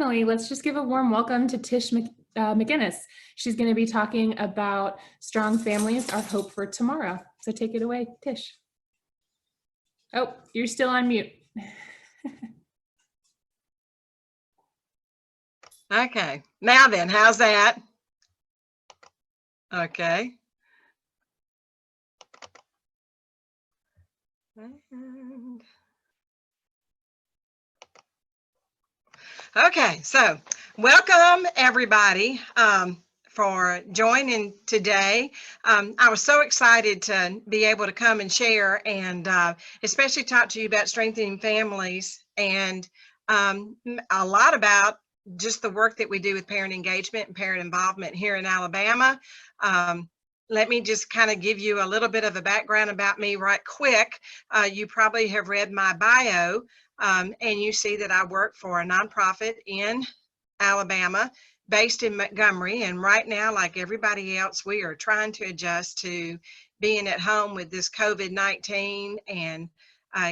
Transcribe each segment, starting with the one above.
Finally, let's just give a warm welcome to Tish MacInnis. She's going to be talking about strong families, our hope for tomorrow. So take it away, Tish. Oh, you're still on mute. Okay, now then, how's that? Okay. Okay, so welcome everybody for joining today. I was so excited to be able to come and share and especially talk to you about strengthening families and a lot about just the work that we do with parent engagement and parent involvement here in Alabama. Let me just kind of give you a little bit of a background about me right quick. You probably have read my bio. And you see that I work for a nonprofit in Alabama based in Montgomery. And right now, like everybody else, we are trying to adjust to being at home with this COVID-19 and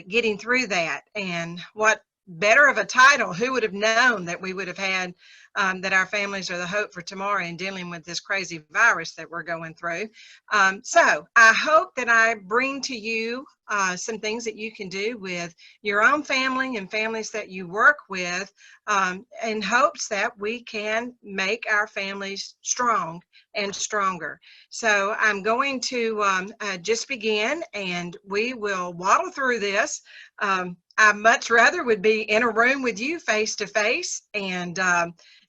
getting through that. And what better of a title, who would have known that we would have had that our families are the hope for tomorrow in dealing with this crazy virus that we're going through. So I hope that I bring to you some things that you can do with your own family and families that you work with in hopes that we can make our families strong and stronger. So I'm going to just begin and we will waddle through this. I much rather would be in a room with you face to face and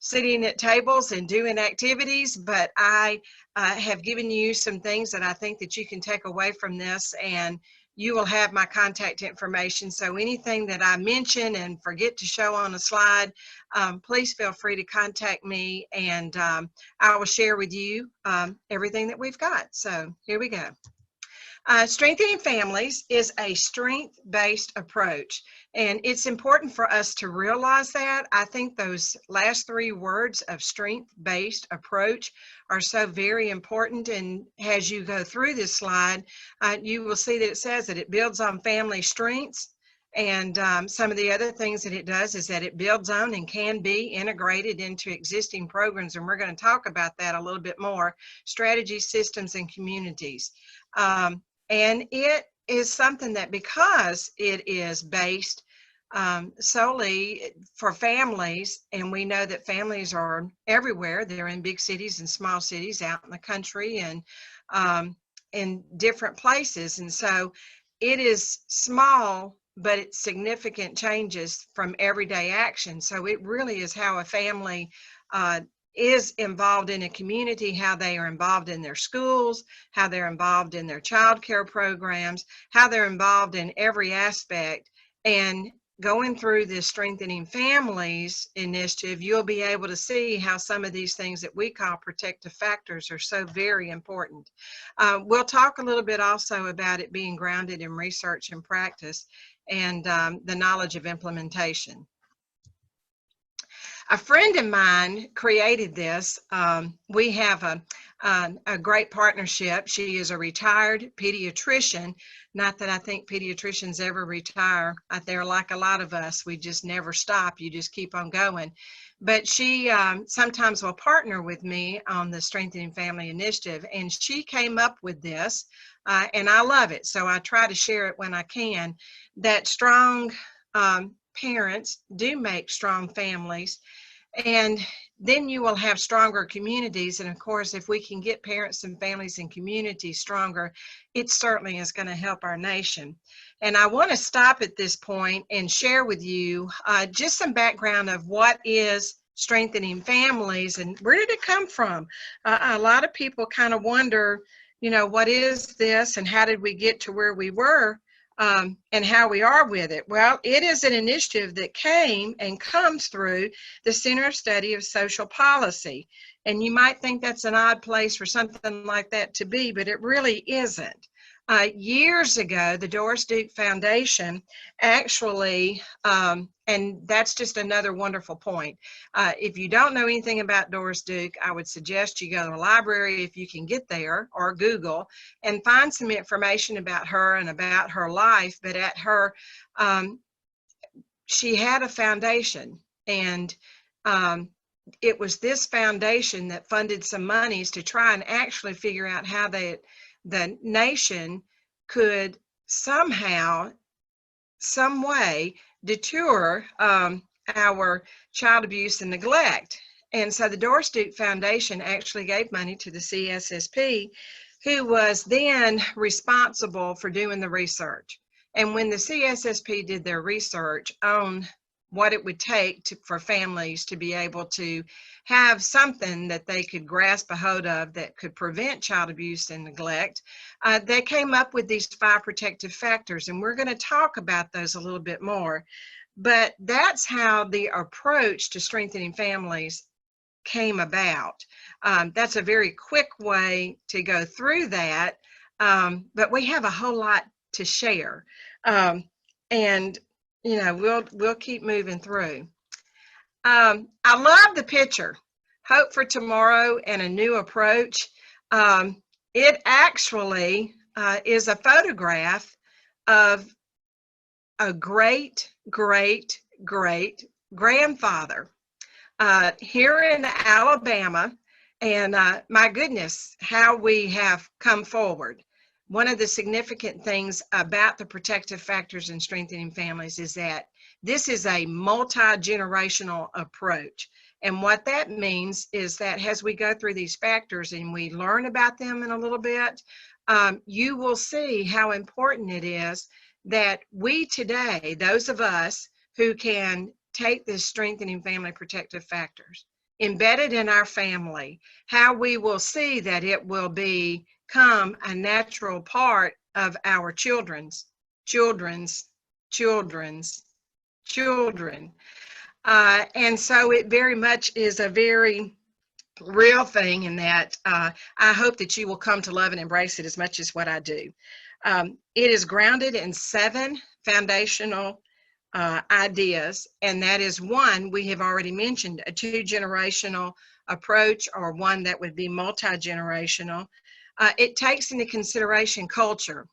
sitting at tables and doing activities, but I have given you some things that I think that you can take away from this, and you will have my contact information. So anything that I mention and forget to show on a slide, please feel free to contact me, and I will share with you everything that we've got. So here we go. Strengthening families is a strength-based approach, and it's important for us to realize that. I think those last three words of strength-based approach are so very important, and as you go through this slide, you will see that it says that it builds on family strengths, and some of the other things that it does is that it builds on and can be integrated into existing programs, and we're going to talk about that a little bit more, strategies, systems, and communities. And it is something that, because it is based solely for families, and we know that families are everywhere. They're in big cities and small cities, out in the country, and in different places. And so it is small, but it's significant changes from everyday action. So it really is how a family is involved in a community, how they are involved in their schools, how they're involved in their child care programs, how they're involved in every aspect. And going through this Strengthening Families initiative, you'll be able to see how some of these things that we call protective factors are so very important. We'll talk a little bit also about it being grounded in research and practice and the knowledge of implementation. A friend of mine created this. We have a great partnership. She is a retired pediatrician. Not that I think pediatricians ever retire. They're like a lot of us. We just never stop. You just keep on going. But she sometimes will partner with me on the Strengthening Family Initiative, and she came up with this, and I love it. So I try to share it when I can, that strong parents do make strong families, and then you will have stronger communities. And of course, if we can get parents and families and communities stronger, it certainly is going to help our nation. And I want to stop at this point and share with you just some background of what is Strengthening Families and where did it come from. A lot of people kind of wonder, you know, what is this and how did we get to where we were? And how we are with it. Well, it is an initiative that came and comes through the Center of Study of Social Policy. And you might think that's an odd place for something like that to be, but it really isn't. Years ago, the Doris Duke Foundation actually, and that's just another wonderful point. If you don't know anything about Doris Duke, I would suggest you go to the library if you can get there, or Google, and find some information about her and about her life. But at her, she had a foundation, and it was this foundation that funded some monies to try and actually figure out how the nation could somehow, some way deter our child abuse and neglect. And so the Doris Duke Foundation actually gave money to the CSSP, who was then responsible for doing the research. And when the CSSP did their research on what it would take for families to be able to have something that they could grasp a hold of that could prevent child abuse and neglect, they came up with these 5 protective factors, and we're going to talk about those a little bit more. But that's how the approach to strengthening families came about. That's a very quick way to go through that, but we have a whole lot to share, and we'll keep moving through. I love the picture, hope for tomorrow and a new approach. It actually is a photograph of a great grandfather here in Alabama, and my goodness, how we have come forward. One of the significant things about the protective factors in strengthening families is that this is a multi-generational approach. And what that means is that as we go through these factors and we learn about them in a little bit, you will see how important it is that we today, those of us who can take this strengthening family protective factors, embedded in our family, how we will see that it will become a natural part of our children's children. And so it very much is a very real thing, in that I hope that you will come to love and embrace it as much as what I do. It is grounded in 7 foundational ideas, and that is, 1, we have already mentioned, a 2-generational approach, or one that would be multi-generational. It takes into consideration culture.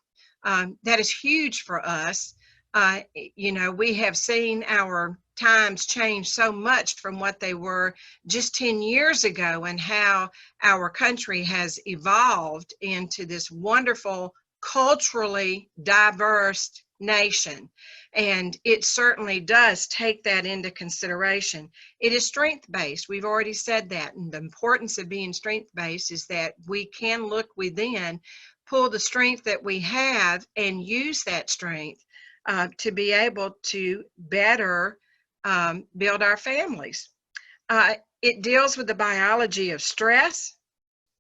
That is huge for us. We have seen our times change so much from what they were just 10 years ago, and how our country has evolved into this wonderful, culturally diverse nation. And it certainly does take that into consideration. It is strength-based. We've already said that. And the importance of being strength-based is that we can look within, pull the strength that we have, and use that strength to be able to better build our families. It deals with the biology of stress.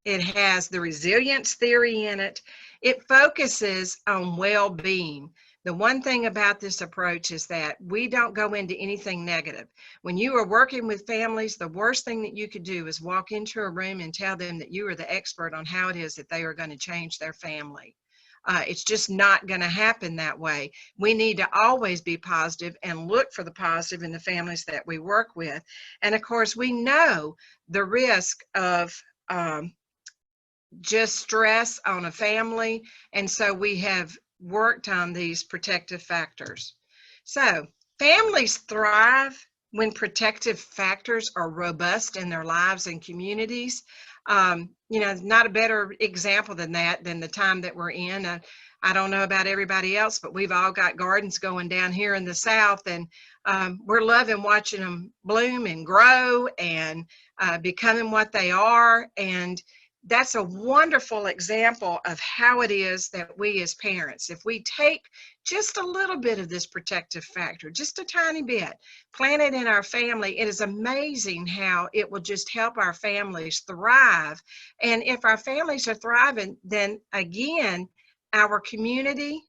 It has the resilience theory in it. It focuses on well-being. The one thing about this approach is that we don't go into anything negative. When you are working with families, the worst thing that you could do is walk into a room and tell them that you are the expert on how it is that they are going to change their family. It's just not going to happen that way. We need to always be positive and look for the positive in the families that we work with. And of course, we know the risk of just stress on a family. And so we have worked on these protective factors. So families thrive when protective factors are robust in their lives and communities. Not a better example than that, than the time that we're in. I don't know about everybody else, but we've all got gardens going down here in the South, and we're loving watching them bloom and grow and becoming what they are. And that's a wonderful example of how it is that we as parents, if we take just a little bit of this protective factor, just a tiny bit, plant it in our family, it is amazing how it will just help our families thrive. And if our families are thriving, then again, our community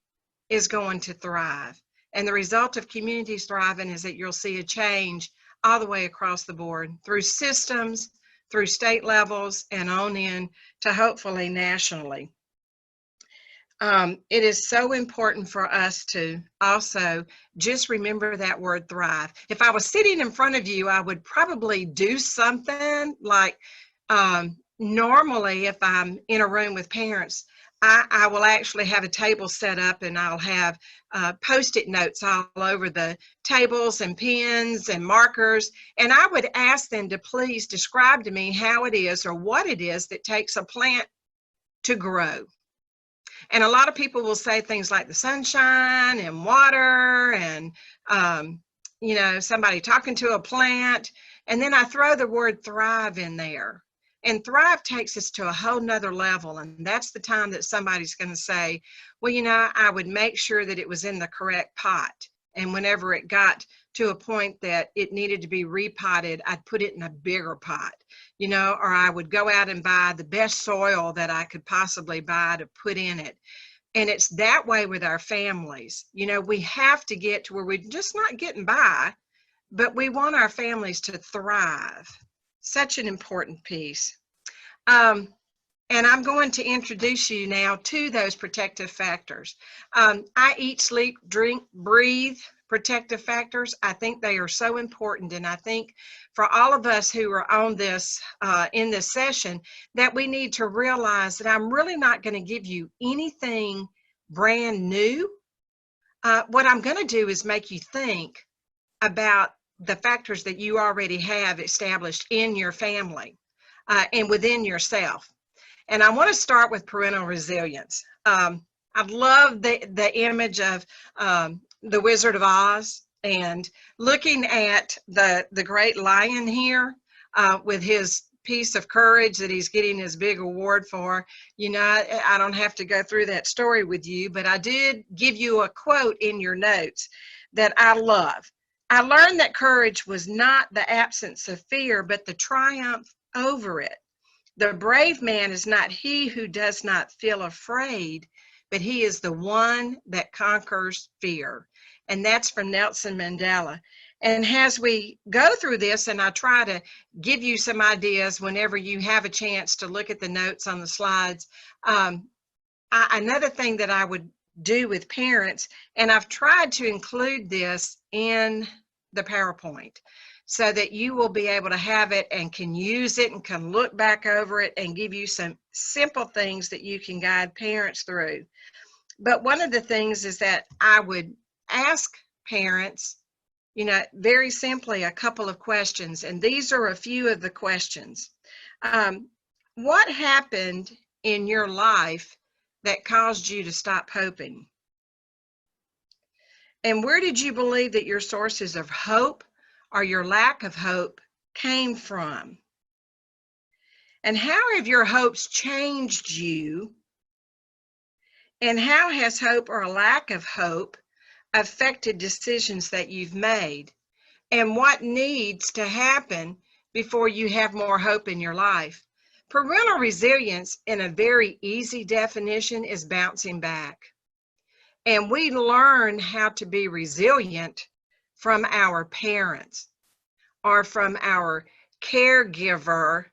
is going to thrive. And the result of communities thriving is that you'll see a change all the way across the board, through systems, through state levels, and on in to hopefully nationally. It is so important for us to also just remember that word thrive. If I was sitting in front of you, I would probably do something like, normally if I'm in a room with parents, I will actually have a table set up, and I'll have Post-it notes all over the tables and pens and markers. And I would ask them to please describe to me how it is or what it is that takes a plant to grow. And a lot of people will say things like the sunshine and water and, somebody talking to a plant. And then I throw the word thrive in there. And thrive takes us to a whole nother level. And that's the time that somebody's going to say, well, I would make sure that it was in the correct pot. And whenever it got to a point that it needed to be repotted, I'd put it in a bigger pot, or I would go out and buy the best soil that I could possibly buy to put in it. And it's that way with our families. We have to get to where we're just not getting by, but we want our families to thrive. Such an important piece. And I'm going to introduce you now to those protective factors. I eat, sleep, drink, breathe protective factors. I think they are so important. And I think for all of us who are on this, in this session, that we need to realize that I'm really not going to give you anything brand new. What I'm going to do is make you think about the factors that you already have established in your family and within yourself. And I want to start with parental resilience. I love the image of the Wizard of Oz and looking at the great lion here with his piece of courage that he's getting his big award for. I don't have to go through that story with you, but I did give you a quote in your notes that I love. I learned that courage was not the absence of fear, but the triumph over it. The brave man is not he who does not feel afraid, but he is the one that conquers fear. And that's from Nelson Mandela. And as we go through this, and I try to give you some ideas whenever you have a chance to look at the notes on the slides, another thing that I would do with parents, and I've tried to include this in the PowerPoint so that you will be able to have it and can use it and can look back over it and give you some simple things that you can guide parents through. But one of the things is that I would ask parents, very simply a couple of questions, and these are a few of the questions. What happened in your life that caused you to stop hoping? And where did you believe that your sources of hope or your lack of hope came from? And how have your hopes changed you? And how has hope or a lack of hope affected decisions that you've made? And what needs to happen before you have more hope in your life? Parental resilience, in a very easy definition, is bouncing back. And we learn how to be resilient from our parents or from our caregiver,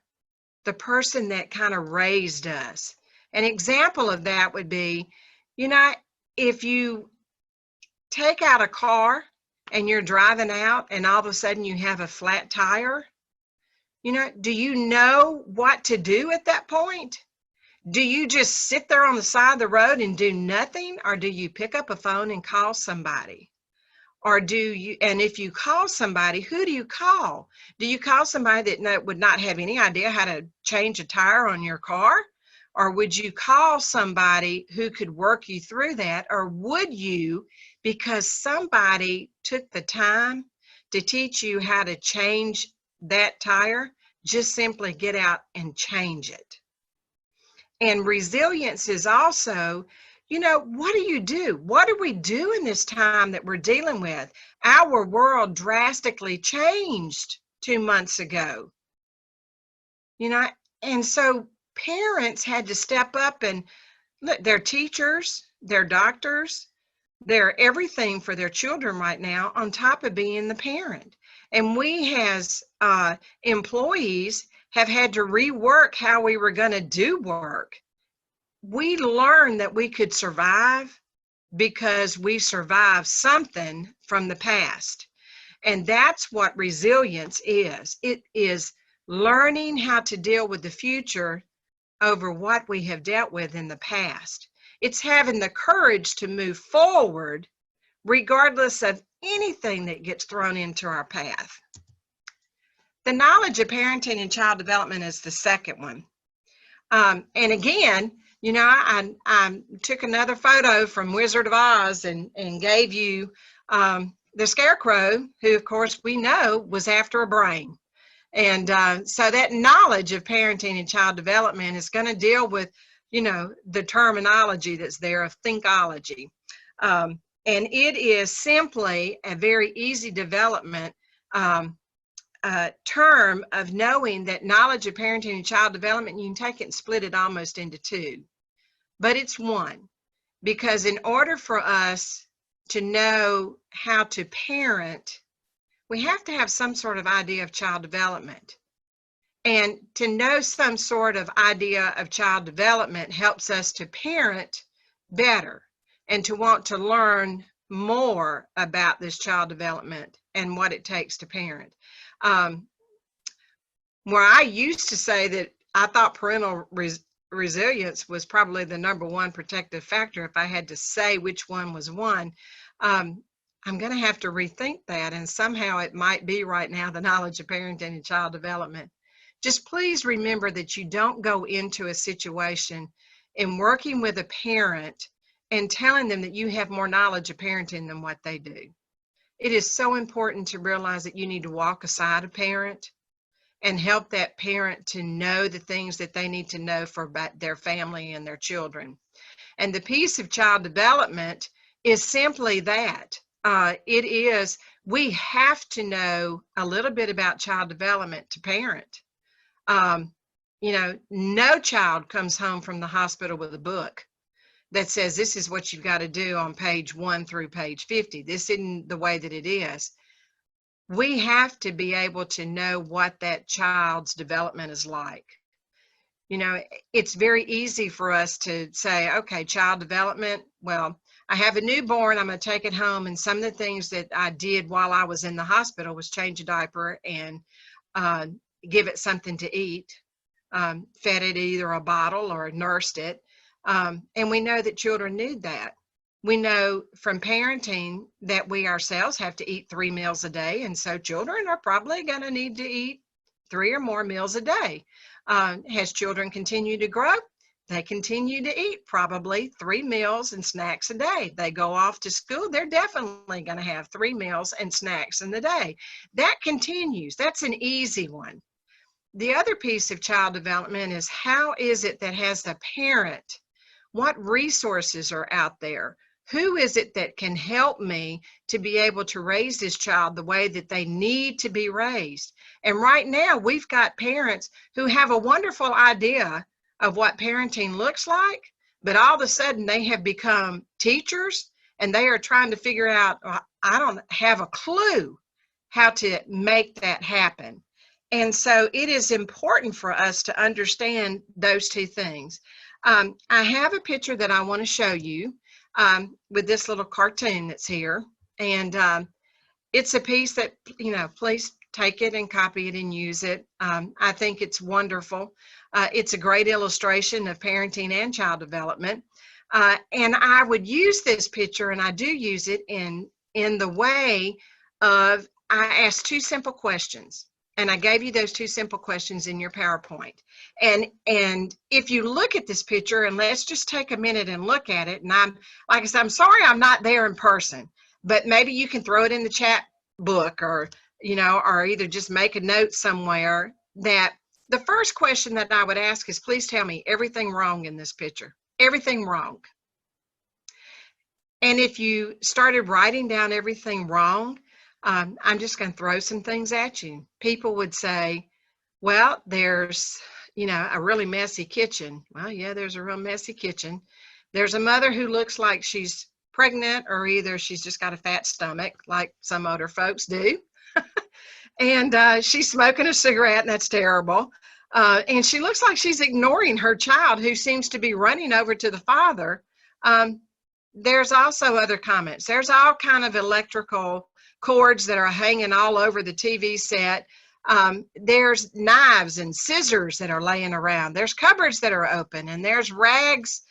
the person that kind of raised us. An example of that would be, if you take out a car and you're driving out and all of a sudden you have a flat tire, do you know what to do at that point? Do you just sit there on the side of the road and do nothing? Or do you pick up a phone and call somebody? Or and if you call somebody, who do you call? Do you call somebody that would not have any idea how to change a tire on your car? Or would you call somebody who could work you through that? Or would you, because somebody took the time to teach you how to change that tire, just simply get out and change it? And resilience is also, what do you do? What do we do in this time that we're dealing with? Our world drastically changed 2 months ago, and so parents had to step up and look, they're teachers, they're doctors, they're everything for their children right now on top of being the parent. And we as employees have had to rework how we were going to do work. We learned that we could survive because we survived something from the past. And that's what resilience is. It is learning how to deal with the future over what we have dealt with in the past. It's having the courage to move forward regardless of anything that gets thrown into our path. The knowledge of parenting and child development is the second one. And again, you know, I took another photo from Wizard of Oz and gave you the Scarecrow, who, of course, we know was after a brain. And so that knowledge of parenting and child development is going to deal with, you know, the terminology that's there of thinkology. And it is simply a very easy development term of knowing that knowledge of parenting and child development, you can take it and split it almost into two. But it's one, because in order for us to know how to parent, we have to have some sort of idea of child development. And to know some sort of idea of child development helps us to parent better and to want to learn more about this child development and what it takes to parent. Where I used to say that I thought parental resilience was probably the number one protective factor, if I had to say which one was one, I'm going to have to rethink that, and somehow it might be right now the knowledge of parenting and child development. Just please remember that you don't go into a situation in working with a parent and telling them that you have more knowledge of parenting than what they do. It is so important to realize that you need to walk aside a parent and help that parent to know the things that they need to know for their family and their children. And the piece of child development is simply that. We have to know a little bit about child development to parent. You know, no child comes home from the hospital with a book that says this is what you've got to do on page 1 through page 50. This isn't the way that it is. We have to be able to know what that child's development is like. You know, it's very easy for us to say, okay, child development, well, I have a newborn, I'm going to take it home, and some of the things that I did while I was in the hospital was change a diaper and give it something to eat, fed it either a bottle or nursed it. And we know that children need that. We know from parenting that we ourselves have to eat 3 meals a day, and so children are probably going to need to eat 3 or more meals a day. As children continue to grow, they continue to eat probably 3 meals and snacks a day. They go off to school, they're definitely going to have 3 meals and snacks in the day. That continues. That's an easy one. The other piece of child development is, how is it that as a parent, what resources are out there? Who is it that can help me to be able to raise this child the way that they need to be raised? And right now, we've got parents who have a wonderful idea of what parenting looks like, but all of a sudden they have become teachers and they are trying to figure out, I don't have a clue how to make that happen. And so it is important for us to understand those two things. I have a picture that I want to show you with this little cartoon that's here. And it's a piece that, you know, please take it and copy it and use it. I think it's wonderful. It's a great illustration of parenting and child development. And I would use this picture, and I do use it in the way of, I asked 2 simple questions. And I gave you those 2 simple questions in your PowerPoint. And if you look at this picture, and let's just take a minute and look at it. And like I said, I'm sorry I'm not there in person, but maybe you can throw it in the chat book, or, you know, or either just make a note somewhere. That the first question that I would ask is, please tell me everything wrong in this picture. Everything wrong. And if you started writing down everything wrong, I'm just going to throw some things at you. People would say, well, there's, you know, a really messy kitchen. Well, yeah, there's a real messy kitchen. There's a mother who looks like she's pregnant, or either she's just got a fat stomach like some other folks do. And she's smoking a cigarette, and that's terrible. And she looks like she's ignoring her child, who seems to be running over to the father. There's also other comments. There's all kind of electrical cords that are hanging all over the TV set. There's knives and scissors that are laying around. There's cupboards that are open, and there's rags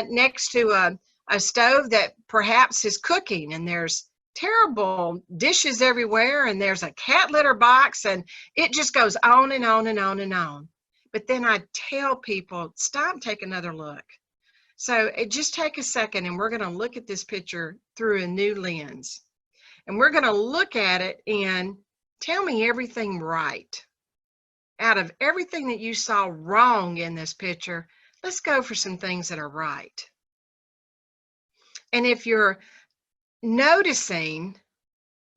next to a stove that perhaps is cooking, and there's terrible dishes everywhere, and there's a cat litter box, and it just goes on and on and on and on. But then I tell people, stop, take another look. So just take a second, and we're going to look at this picture through a new lens. And we're going to look at it and tell me everything right. Out of everything that you saw wrong in this picture, let's go for some things that are right. And if you're noticing,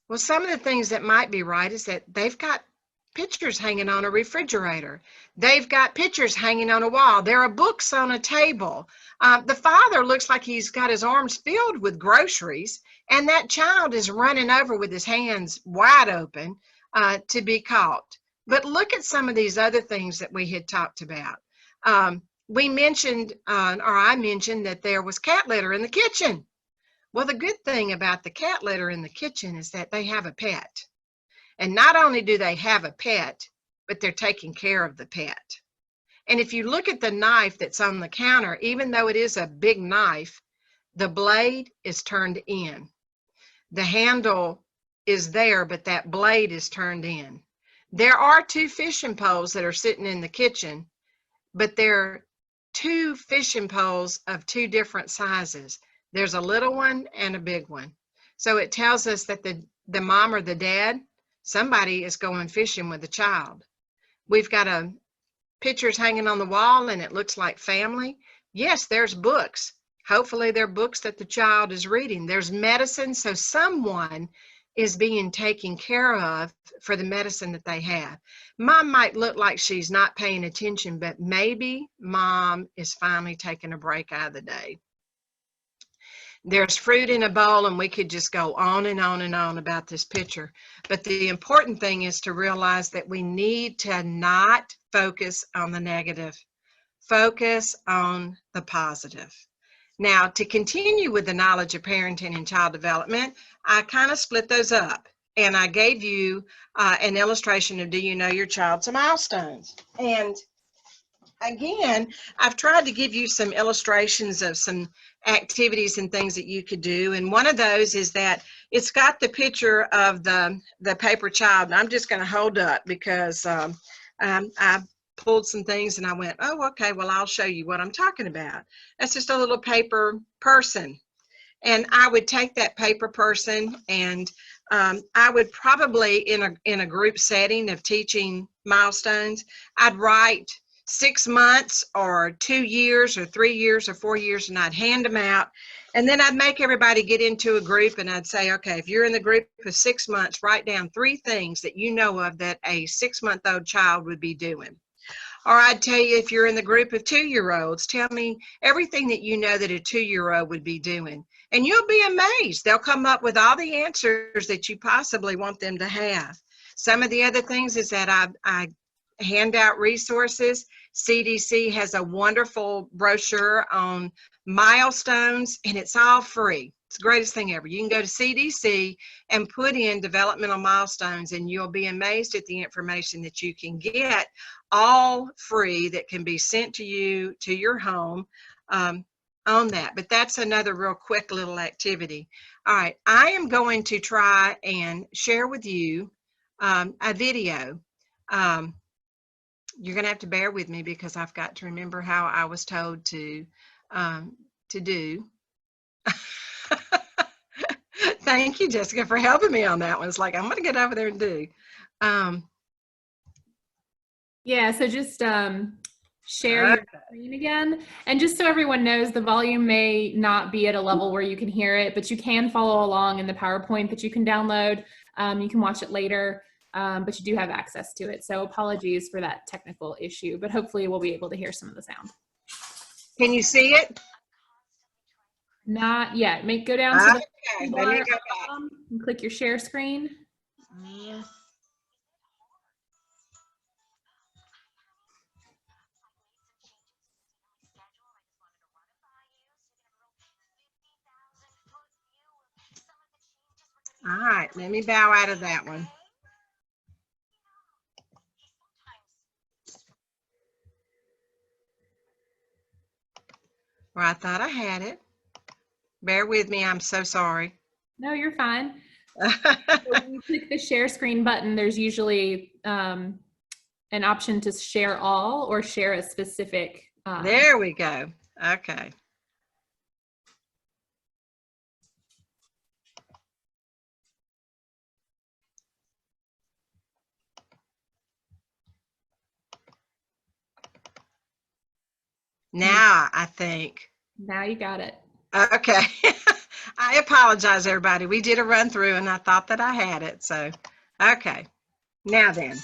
well, some of the things that might be right is that they've got pictures hanging on a refrigerator. They've got pictures hanging on a wall. There are books on a table. The father looks like he's got his arms filled with groceries, and that child is running over with his hands wide open to be caught. But look at some of these other things that we had talked about. We mentioned, or I mentioned, that there was cat litter in the kitchen. Well, the good thing about the cat litter in the kitchen is that they have a pet. And not only do they have a pet, but they're taking care of the pet. And if you look at the knife that's on the counter, even though it is a big knife, the blade is turned in. The handle is there, but that blade is turned in. There are 2 fishing poles that are sitting in the kitchen, but they're 2 fishing poles of 2 different sizes. There's a little one and a big one. So it tells us that the mom or the dad, somebody is going fishing with the child. We've got pictures hanging on the wall, and it looks like family. Yes, there's books. Hopefully they're books that the child is reading. There's medicine, so someone is being taken care of for the medicine that they have. Mom might look like she's not paying attention, but maybe mom is finally taking a break out of the day. There's fruit in a bowl, and we could just go on and on and on about this picture. But the important thing is to realize that we need to not focus on the negative. Focus on the positive. Now, to continue with the knowledge of parenting and child development, I kind of split those up. And I gave you an illustration of, do you know your child's milestones? And again, I've tried to give you some illustrations of some activities and things that you could do. And one of those is that it's got the picture of the paper child. And I'm just going to hold up because I pulled some things and I went, oh, okay, well, I'll show you what I'm talking about. That's just a little paper person. And I would take that paper person, and I would probably, in a group setting of teaching milestones, I'd write 6 months or 2 years or 3 years or 4 years, and I'd hand them out. And then I'd make everybody get into a group, and I'd say, okay, if you're in the group for 6 months, write down 3 things that you know of that a 6-month-old child would be doing. Or I'd tell you, if you're in the group of 2-year-olds, tell me everything that you know that a 2-year-old would be doing. And you'll be amazed. They'll come up with all the answers that you possibly want them to have. Some of the other things is that I hand out resources. CDC has a wonderful brochure on milestones, and it's all free. It's the greatest thing ever. You can go to CDC and put in developmental milestones, and you'll be amazed at the information that you can get, all free, that can be sent to you to your home on that. But that's another real quick little activity. All right, I am going to try and share with you a video. You're going to have to bear with me because I've got to remember how I was told to do. Thank you, Jessica, for helping me on that one. It's like, I'm going to get over there and do. Yeah, so just share your screen again. And just so everyone knows, the volume may not be at a level where you can hear it, but you can follow along in the PowerPoint that you can download. You can watch it later, but you do have access to it. So apologies for that technical issue, but hopefully we'll be able to hear some of the sound. Can you see it? Not yet. Go down to the bar and click your share screen. Yes. All right, let me bow out of that one. Or I thought I had it. Bear with me. I'm so sorry. No, you're fine. So when you click the share screen button, there's usually an option to share all or share a specific. There we go. Okay. Now I think. Now you got it. Okay. I apologize, everybody. We did a run through and I thought that I had it. So, okay. Now then.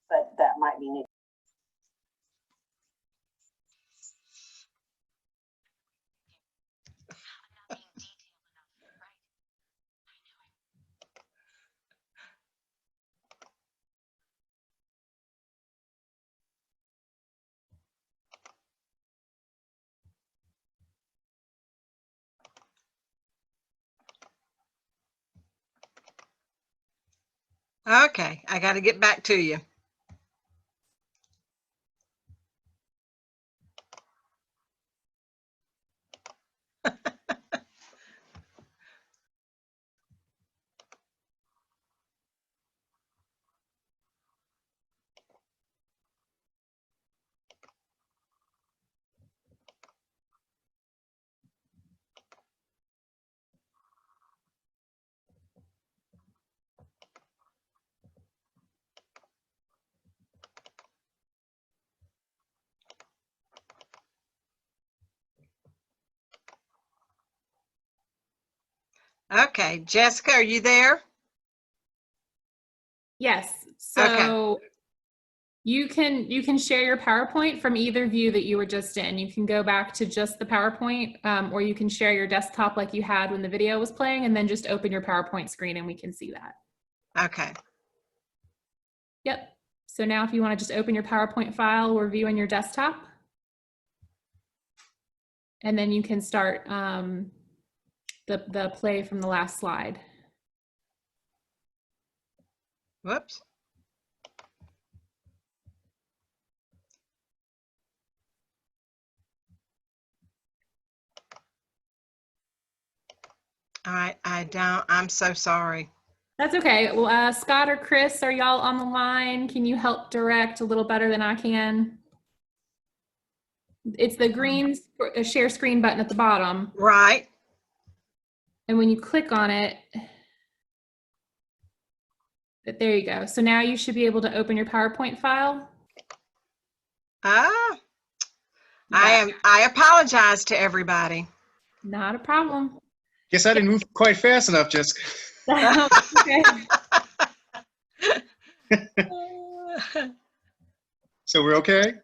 But that might be new. Okay. I got to get back to you. Okay. Jessica, are you there? Yes. So you can share your PowerPoint from either view that you were just in. You can go back to just the PowerPoint, or you can share your desktop like you had when the video was playing, and then just open your PowerPoint screen and we can see that. Okay. Yep. So now if you want to just open your PowerPoint file or view on your desktop, and then you can start the play from the last slide. Whoops. All right. I'm so sorry. That's okay. Well, Scott or Chris, are y'all on the line? Can you help direct a little better than I can? It's the green share screen button at the bottom. Right. And when you click on it, there you go. So now you should be able to open your PowerPoint file. I apologize to everybody. Not a problem. Guess I didn't move quite fast enough, Jessica. Okay. So we're okay?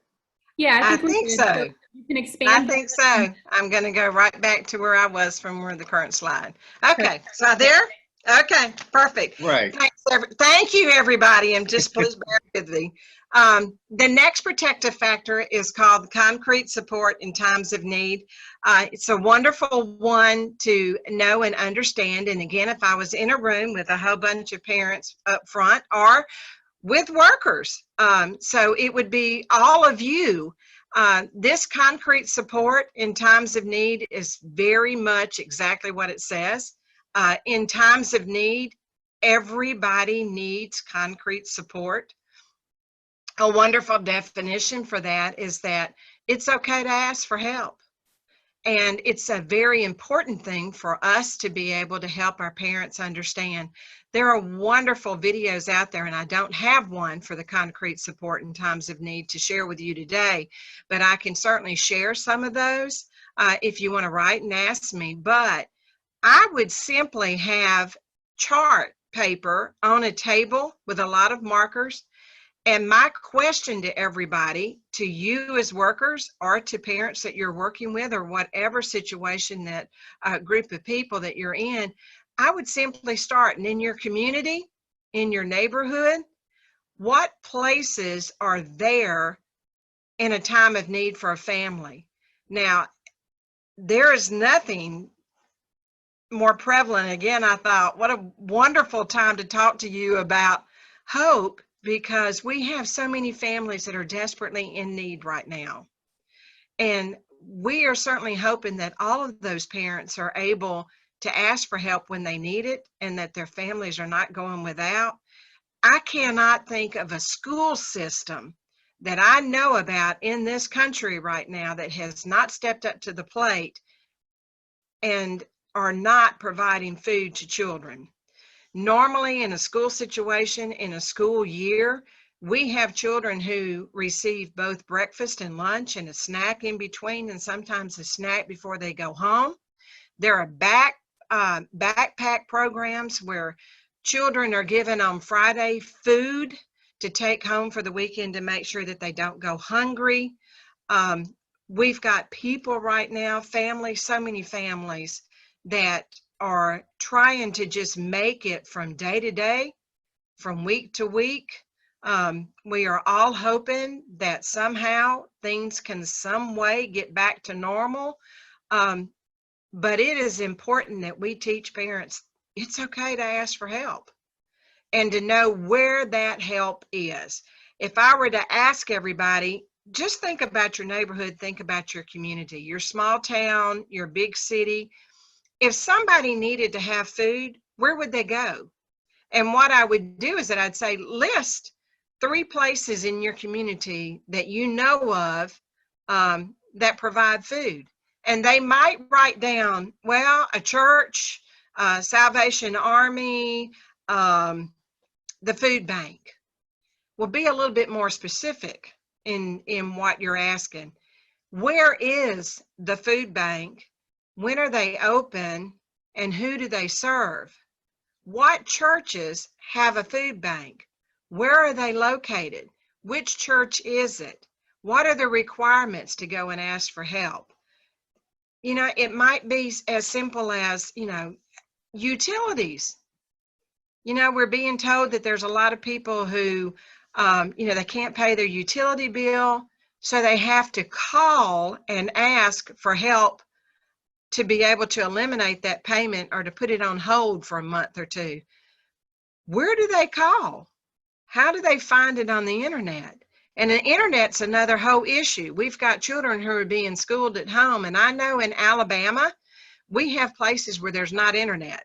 Yeah, I we're think good. so. You can expand. I think so. I'm going to go right back to where I was from where the current slide. Okay. So there? Okay. Perfect. Right. Thank you, everybody. And just please bear with me. The next protective factor is called concrete support in times of need. It's a wonderful one to know and understand. And again, if I was in a room with a whole bunch of parents up front or with workers, so it would be all of you This concrete support in times of need is very much exactly what it says. In times of need, everybody needs concrete support. A wonderful definition for that is that it's okay to ask for help. And it's a very important thing for us to be able to help our parents understand. There are wonderful videos out there, and I don't have one for the concrete support in times of need to share with you today, but I can certainly share some of those if you want to write and ask me. But I would simply have chart paper on a table with a lot of markers. And my question to everybody, to you as workers or to parents that you're working with or whatever situation that group of people that you're in, I would simply start. And in your community, in your neighborhood, what places are there in a time of need for a family? Now, there is nothing more prevalent. Again, I thought, what a wonderful time to talk to you about hope, because we have so many families that are desperately in need right now. And we are certainly hoping that all of those parents are able to ask for help when they need it and that their families are not going without. I cannot think of a school system that I know about in this country right now that has not stepped up to the plate and are not providing food to children. Normally in a school situation, in a school year, we have children who receive both breakfast and lunch and a snack in between, and sometimes a snack before they go home. There are backpack programs where children are given on Friday food to take home for the weekend to make sure that they don't go hungry. We've got people right now, families, so many families that are trying to just make it from day to day, from week to week. We are all hoping that somehow things can some way get back to normal. But it is important that we teach parents it's okay to ask for help and to know where that help is. If I were to ask everybody, just think about your neighborhood, think about your community, your small town, your big city. If somebody needed to have food, where would they go? And what I would do is that I'd say, list 3 places in your community that you know of that provide food. And they might write down, well, a church, Salvation Army, the food bank. Well, be a little bit more specific in what you're asking. Where is the food bank? When are they open, and who do they serve? What churches have a food bank? Where are they located? Which church is it? What are the requirements to go and ask for help? You know, it might be as simple as, utilities. We're being told that there's a lot of people who, they can't pay their utility bill, so they have to call and ask for help to be able to eliminate that payment or to put it on hold for a month or 2. Where do they call? How do they find it on the internet? And the internet's another whole issue. We've got children who are being schooled at home, and I know in Alabama, we have places where there's not internet.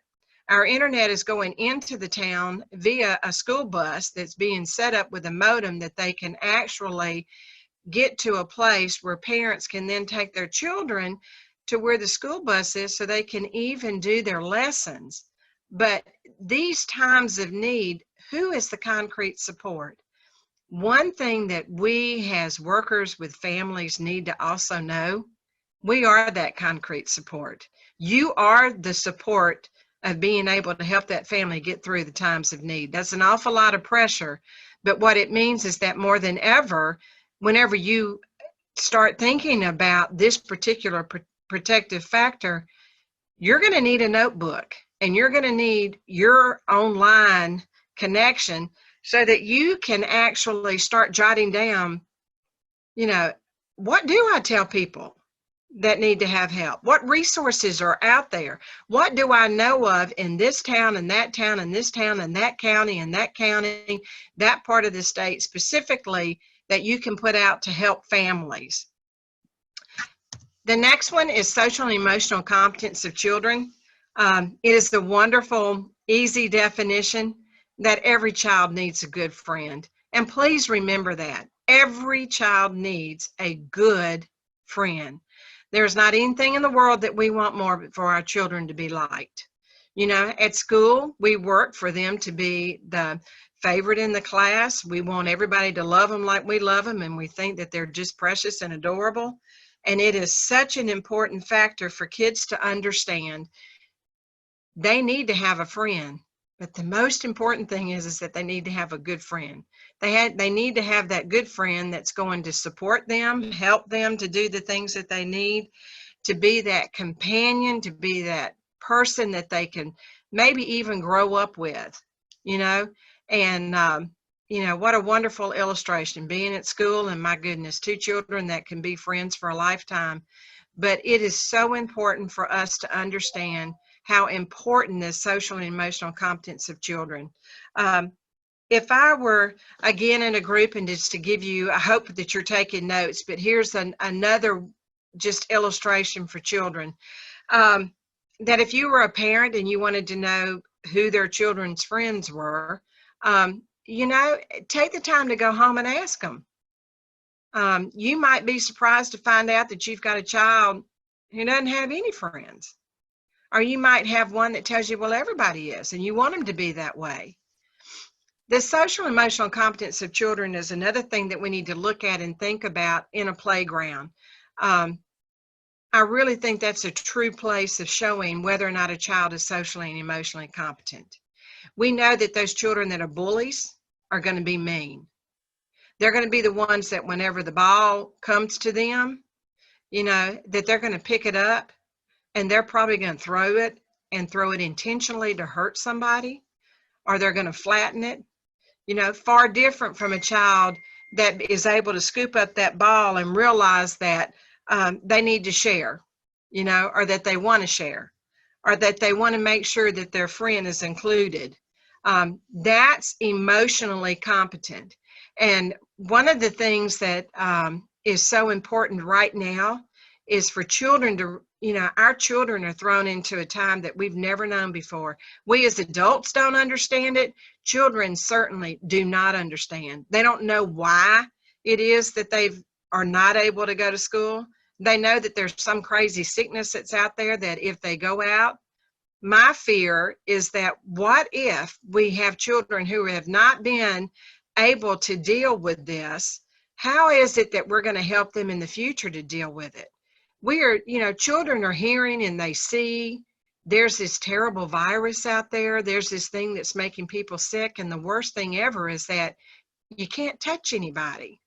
Our internet is going into the town via a school bus that's being set up with a modem that they can actually get to a place where parents can then take their children to where the school bus is so they can even do their lessons. But these times of need, who is the concrete support? One thing that we as workers with families need to also know, we are that concrete support. You are the support of being able to help that family get through the times of need. That's an awful lot of pressure, but what it means is that more than ever, whenever you start thinking about this particular protective factor, you're going to need a notebook and you're going to need your online connection so that you can actually start jotting down, what do I tell people that need to have help? What resources are out there? What do I know of in this town and that town and this town and that county, that part of the state specifically that you can put out to help families? The next one is social and emotional competence of children. It is the wonderful, easy definition that every child needs a good friend. And please remember that. Every child needs a good friend. There's not anything in the world that we want more for our children to be liked. You know, at school, we work for them to be the favorite in the class. We want everybody to love them like we love them, and we think that they're just precious and adorable. And it is such an important factor for kids to understand. They need to have a friend, but the most important thing is that they need to have a good friend. They need to have that good friend that's going to support them, help them to do the things that they need, to be that companion, to be that person that they can maybe even grow up with, you know. And you know, what a wonderful illustration, being at school, and my goodness, 2 children that can be friends for a lifetime. But it is so important for us to understand how important is social and emotional competence of children. If I were, again, in a group, and just to give you, I hope that you're taking notes, but here's another just illustration for children. That if you were a parent and you wanted to know who their children's friends were, you know, take the time to go home and ask them. You might be surprised to find out that you've got a child who doesn't have any friends. Or you might have one that tells you, well, everybody is, and you want them to be that way. The social and emotional competence of children is another thing that we need to look at and think about in a playground. I really think that's a true place of showing whether or not a child is socially and emotionally competent. We know that those children that are bullies are going to be mean. They're going to be the ones that whenever the ball comes to them, you know, that they're going to pick it up, and they're probably going to throw it intentionally to hurt somebody, or they're going to flatten it. You know, far different from a child that is able to scoop up that ball and realize that they need to share, you know, or that they want to share, or that they want to make sure that their friend is included. That's emotionally competent. And one of the things that is so important right now is for children to, you know, our children are thrown into a time that we've never known before. We as adults don't understand it. Children certainly do not understand. They don't know why it is that they are not able to go to school. They know that there's some crazy sickness that's out there that if they go out, my fear is that what if we have children who have not been able to deal with this? How is it that we're going to help them in the future to deal with it? We are, you know, children are hearing and they see there's this terrible virus out there. There's this thing that's making people sick. And the worst thing ever is that you can't touch anybody.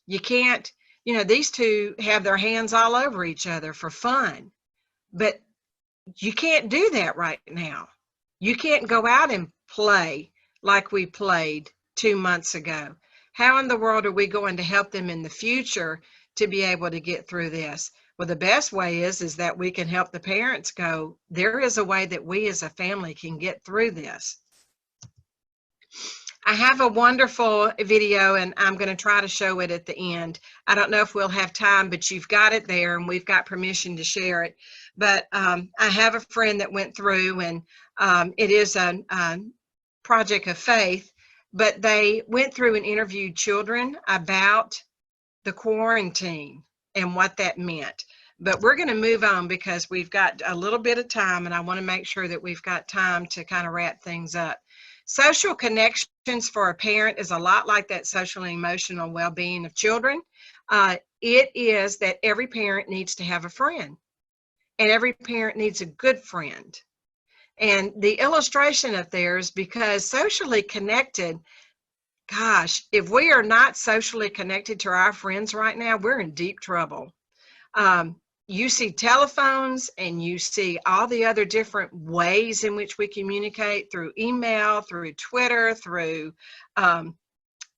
You can't, you know, these two have their hands all over each other for fun, but you can't do that right now. You can't go out and play like we played 2 months ago. How in the world are we going to help them in the future to be able to get through this? Well, the best way is that we can help the parents go, there is a way that we as a family can get through this. I have a wonderful video, and I'm going to try to show it at the end. I don't know if we'll have time, but you've got it there, and we've got permission to share it. But I have a friend that went through, and it is a project of faith, but they went through and interviewed children about the quarantine and what that meant. But we're going to move on because we've got a little bit of time, and I want to make sure that we've got time to kind of wrap things up. Social connections for a parent is a lot like that social and emotional well-being of children. It is that every parent needs to have a friend, and every parent needs a good friend. And the illustration up there is because socially connected, gosh, if we are not socially connected to our friends right now, we're in deep trouble. You see telephones, and you see all the other different ways in which we communicate through email, through Twitter, through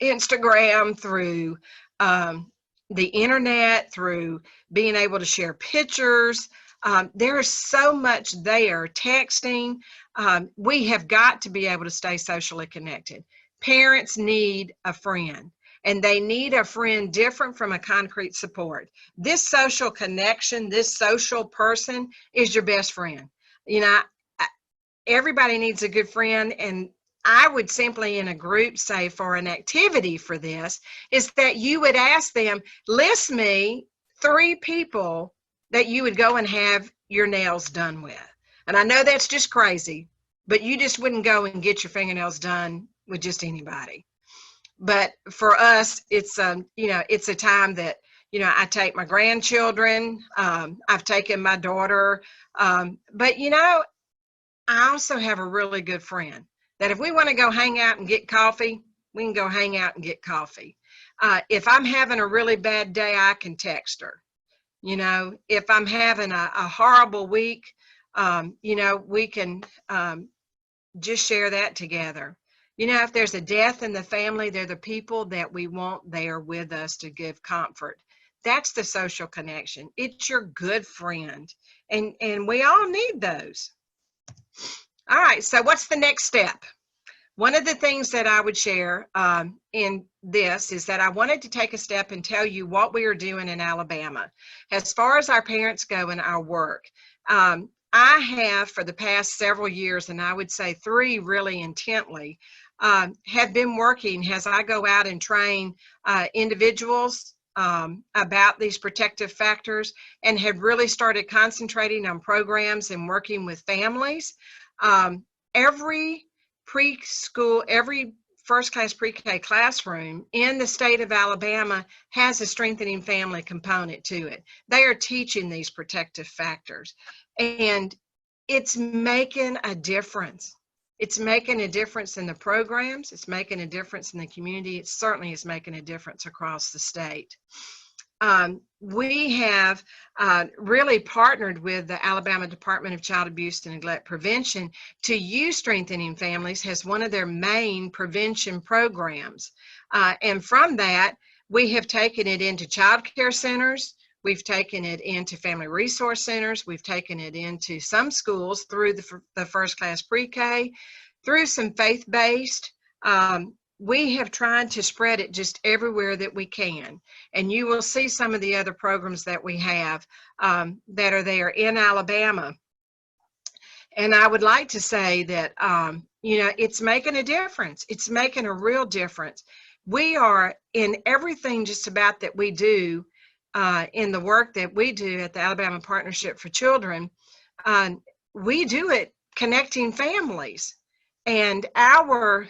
Instagram, through the internet, through being able to share pictures. There is so much there, texting. We have got to be able to stay socially connected. Parents need a friend. and they need a friend different from a concrete support. This social connection, this social person is your best friend. You know, everybody needs a good friend, and I would simply in a group say for an activity for this is that you would ask them, list me 3 people that you would go and have your nails done with. And I know that's just crazy, but you just wouldn't go and get your fingernails done with just anybody. But for us, it's it's a time that, I take my grandchildren, I've taken my daughter, but I also have a really good friend that if we want to go hang out and get coffee, we can go hang out and get coffee. If I'm having a really bad day, I can text her. If I'm having a horrible week, we can just share that together. If there's a death in the family, they're the people that we want there with us to give comfort. That's the social connection. It's your good friend. And we all need those. All right, so what's the next step? One of the things that I would share in this is that I wanted to take a step and tell you what we are doing in Alabama. As far as our parents go in our work, I have for the past several years, and I would say 3 really intently, have been working as I go out and train individuals about these protective factors, and have really started concentrating on programs and working with families. Every preschool, every first-class pre-K classroom in the state of Alabama has a strengthening family component to it. They are teaching these protective factors, and it's making a difference. It's making a difference in the programs. It's making a difference in the community. It certainly is making a difference across the state. We have really partnered with the Alabama Department of Child Abuse and Neglect Prevention to use Strengthening Families as one of their main prevention programs. And from that, we have taken it into child care centers. We've taken it into family resource centers. We've taken it into some schools through the first class pre-K, through some faith-based. We have tried to spread it just everywhere that we can. And you will see some of the other programs that we have that are there in Alabama. And I would like to say that, it's making a difference. It's making a real difference. We are in everything just about that we do in the work that we do at the Alabama Partnership for Children. We do it connecting families. And our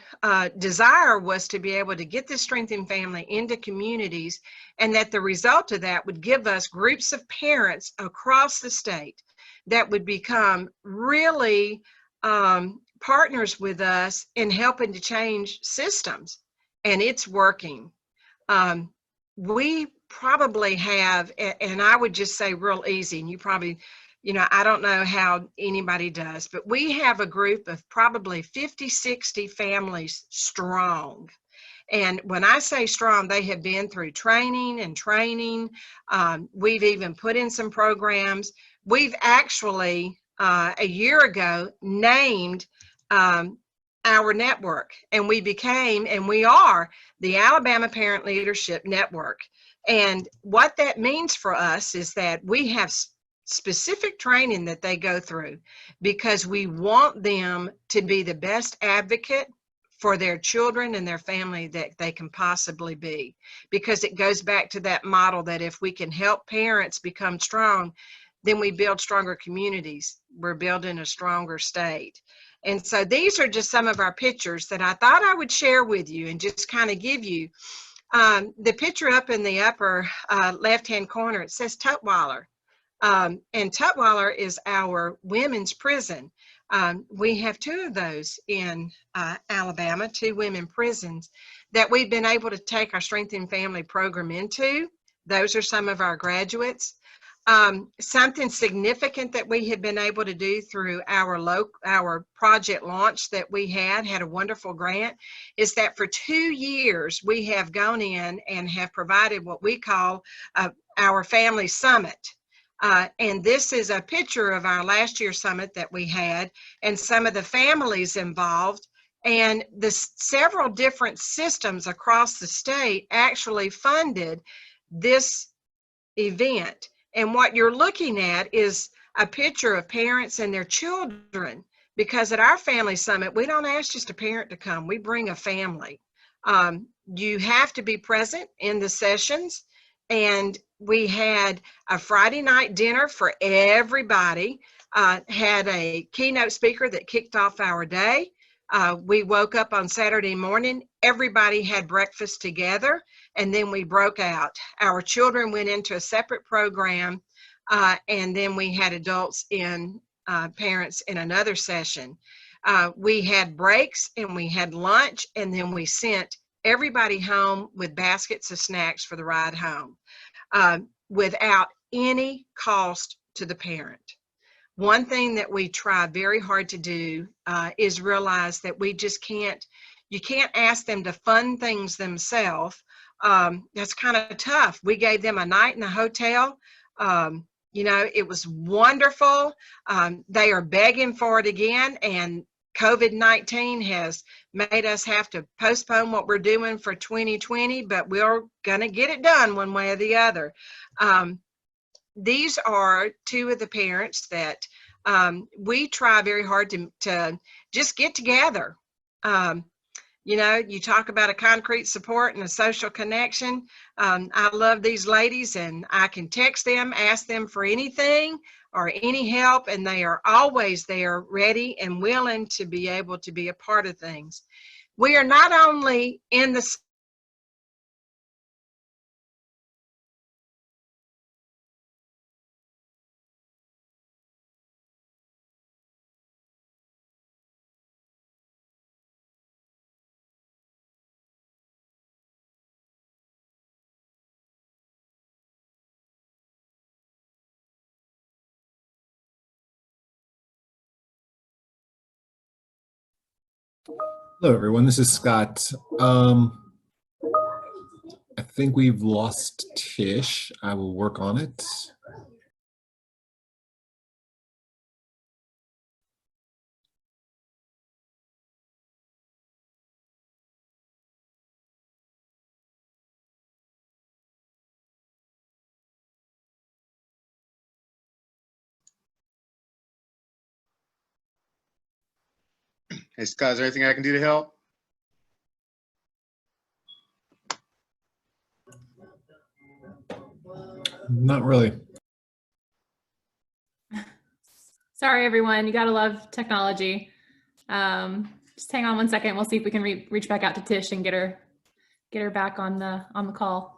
desire was to be able to get this strengthened family into communities, and that the result of that would give us groups of parents across the state that would become really partners with us in helping to change systems. And it's working. We probably have, and I would just say real easy, and you probably, I don't know how anybody does, but we have a group of probably 50, 60 families strong. And when I say strong, they have been through training. We've even put in some programs. We've actually, a year ago, named our network, and we are the Alabama Parent Leadership Network. And what that means for us is that we have specific training that they go through, because we want them to be the best advocate for their children and their family that they can possibly be, because it goes back to that model that if we can help parents become strong, then we build stronger communities. We're building a stronger state. And so these are just some of our pictures that I thought I would share with you and just kind of give you. The picture up in the upper left-hand corner, it says Tutwiler. And Tutwiler is our women's prison. We have 2 of those in Alabama, 2 women prisons that we've been able to take our Strengthened Family program into. Those are some of our graduates. Something significant that we have been able to do through our project launch that we had a wonderful grant, is that for 2 years we have gone in and have provided what we call our family summit. And this is a picture of our last year's summit that we had, and some of the families involved. And the several different systems across the state actually funded this event. And what you're looking at is a picture of parents and their children, because at our family summit, we don't ask just a parent to come, we bring a family. You have to be present in the sessions, and we had a Friday night dinner for everybody, had a keynote speaker that kicked off our day. We woke up on Saturday morning, everybody had breakfast together, and then we broke out. Our children went into a separate program, and then we had adults and parents in another session. We had breaks and we had lunch, and then we sent everybody home with baskets of snacks for the ride home, without any cost to the parent. One thing that we try very hard to do is realize that we just you can't ask them to fund things themselves. That's kind of tough. We gave them a night in the hotel. You know, it was wonderful. They are begging for it again, and COVID-19 has made us have to postpone what we're doing for 2020, but we're going to get it done one way or the other. These are two of the parents that we try very hard to just get together. You know, you talk about a concrete support and a social connection. I love these ladies, and I can text them, ask them for anything or any help, and they are always there, ready and willing to be able to be a part of things. We are not only in the Hello, everyone. This is Scott. I think we've lost Tish. I will work on it. Hey, Scott, is there anything I can do to help? Not really. Sorry, everyone. You gotta love technology. Just hang on one second. We'll see if we can reach back out to Tish and get her back on the call.